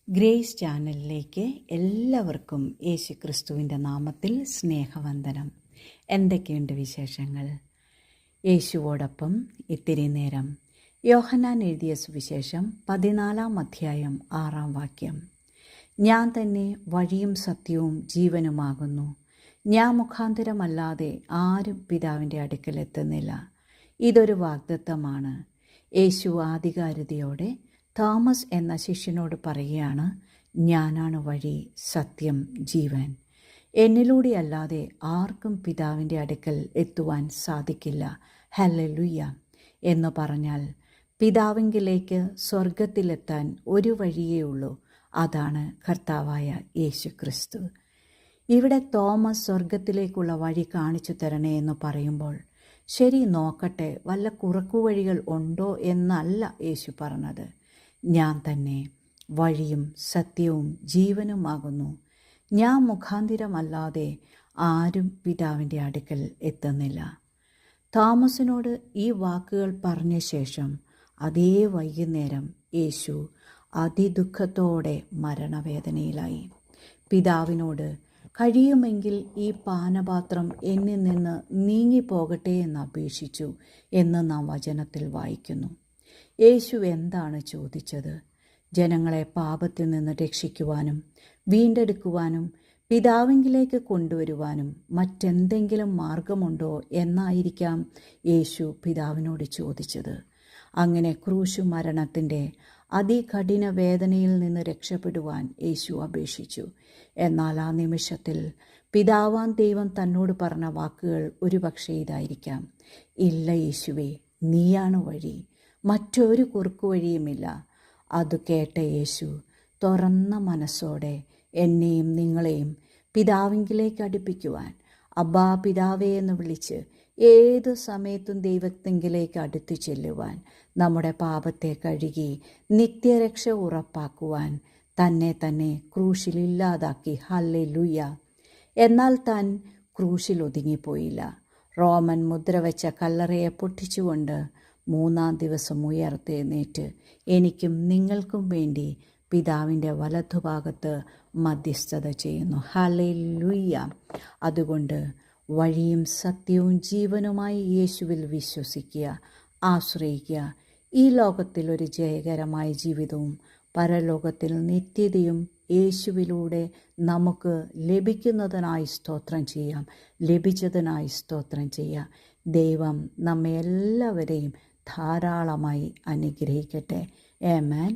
Grace ചാനലിലേക്ക് എല്ലാവർക്കും യേശുക്രിസ്തുവിൻ്റെ നാമത്തിൽ സ്നേഹവന്ദനം. എന്തൊക്കെയുണ്ട് വിശേഷങ്ങൾ? യേശുവോടൊപ്പം ഇത്തിരി നേരം. യോഹന്നാൻ എഴുതിയ സുവിശേഷം 14 അധ്യായം 6 ഞാൻ തന്നെ വഴിയും സത്യവും ജീവനുമാകുന്നു. ഞാൻ മുഖാന്തരമല്ലാതെ ആരും പിതാവിൻ്റെ അടുക്കൽ എത്തുന്നില്ല. ഇതൊരു വാഗ്ദത്തമാണ്. യേശു ആധികാരികതയോടെ തോമസ് എന്ന ശിഷ്യനോട് പറയുകയാണ്, ഞാനാണ് വഴി, സത്യം, ജീവൻ. എന്നിലൂടെയല്ലാതെ ആർക്കും പിതാവിൻ്റെ അടുക്കൽ എത്തുവാൻ സാധിക്കില്ല. ഹല്ലേലൂയ എന്ന് പറഞ്ഞാൽ പിതാവിങ്കിലേക്ക് സ്വർഗത്തിലെത്താൻ ഒരു വഴിയേ ഉള്ളൂ. അതാണ് കർത്താവായ യേശു ക്രിസ്തു. ഇവിടെ തോമസ് സ്വർഗത്തിലേക്കുള്ള വഴി കാണിച്ചു തരണേ എന്ന് പറയുമ്പോൾ, ശരി നോക്കട്ടെ, വല്ല കുറുക്കുവഴികൾ ഉണ്ടോ എന്നല്ല യേശു പറഞ്ഞത്. ഞാൻ തന്നെ വഴിയും സത്യവും ജീവനുമാകുന്നു. ഞാൻ മുഖാന്തിരമല്ലാതെ ആരും പിതാവിൻ്റെ അടുക്കൽ എത്തുന്നില്ല. തോമസിനോട് ഈ വാക്കുകൾ പറഞ്ഞ ശേഷം അതേ വൈകുന്നേരം യേശു അതിദുഃഖത്തോടെ മരണവേദനയിലായി. പിതാവിനോട് കഴിയുമെങ്കിൽ ഈ പാനപാത്രം എന്നിൽ നിന്ന് നീങ്ങിപ്പോകട്ടെ എന്ന് അപേക്ഷിച്ചു എന്ന് നാം വചനത്തിൽ വായിക്കുന്നു. യേശു എന്താണ് ചോദിച്ചത്? ജനങ്ങളെ പാപത്തിൽ നിന്ന് രക്ഷിക്കുവാനും വീണ്ടെടുക്കുവാനും പിതാവിങ്കിലേക്ക് കൊണ്ടുവരുവാനും മറ്റെന്തെങ്കിലും മാർഗമുണ്ടോ എന്നായിരിക്കാം യേശു പിതാവിനോട് ചോദിച്ചത്. അങ്ങനെ ക്രൂശു മരണത്തിൻ്റെ അതികഠിന വേദനയിൽ നിന്ന് രക്ഷപ്പെടുവാൻ യേശു അപേക്ഷിച്ചു. എന്നാൽ ആ നിമിഷത്തിൽ പിതാവാൻ ദൈവം തന്നോട് പറഞ്ഞ വാക്കുകൾ ഒരുപക്ഷെ ഇതായിരിക്കാം: ഇല്ല യേശുവേ, നീയാണ് വഴി, മറ്റൊരു കുറുക്കുവഴിയുമില്ല. അത് കേട്ട യേശു തുറന്ന മനസ്സോടെ എന്നെയും നിങ്ങളെയും പിതാവിങ്കിലേക്ക് അടുപ്പിക്കുവാൻ, അബ്ബാ പിതാവേ എന്ന് വിളിച്ച് ഏതു സമയത്തും ദൈവത്തിങ്കിലേക്ക് അടുത്തു ചെല്ലുവാൻ, നമ്മുടെ പാപത്തെ കഴുകി നിത്യരക്ഷ ഉറപ്പാക്കുവാൻ തന്നെ ക്രൂശിലില്ലാതാക്കി. ഹല്ലേലൂയ! എന്നാൽ താൻ ക്രൂശിൽ ഒതുങ്ങിപ്പോയില്ല. റോമൻ മുദ്ര വെച്ച കല്ലറയെ പൊട്ടിച്ചുകൊണ്ട് 3-ാം ദിവസം ഉയർത്തെഴുന്നേറ്റ് എനിക്കും നിങ്ങൾക്കും വേണ്ടി പിതാവിൻ്റെ വലതുഭാഗത്ത് മധ്യസ്ഥത ചെയ്യുന്നു. ഹല്ലേലൂയ! അതുകൊണ്ട് വഴിയും സത്യവും ജീവനുമായി യേശുവിൽ വിശ്വസിക്കുക, ആശ്രയിക്കുക. ഈ ലോകത്തിൽ ഒരു ജയകരമായ ജീവിതവും പരലോകത്തിൽ നിത്യതയും യേശുവിലൂടെ നമുക്ക് ലഭിക്കുന്നതിനായി സ്തോത്രം ചെയ്യാം. ദൈവം നമ്മെ എല്ലാവരെയും ധാരാളമായി അനുഗ്രഹിക്കട്ടെ. ആമേൻ.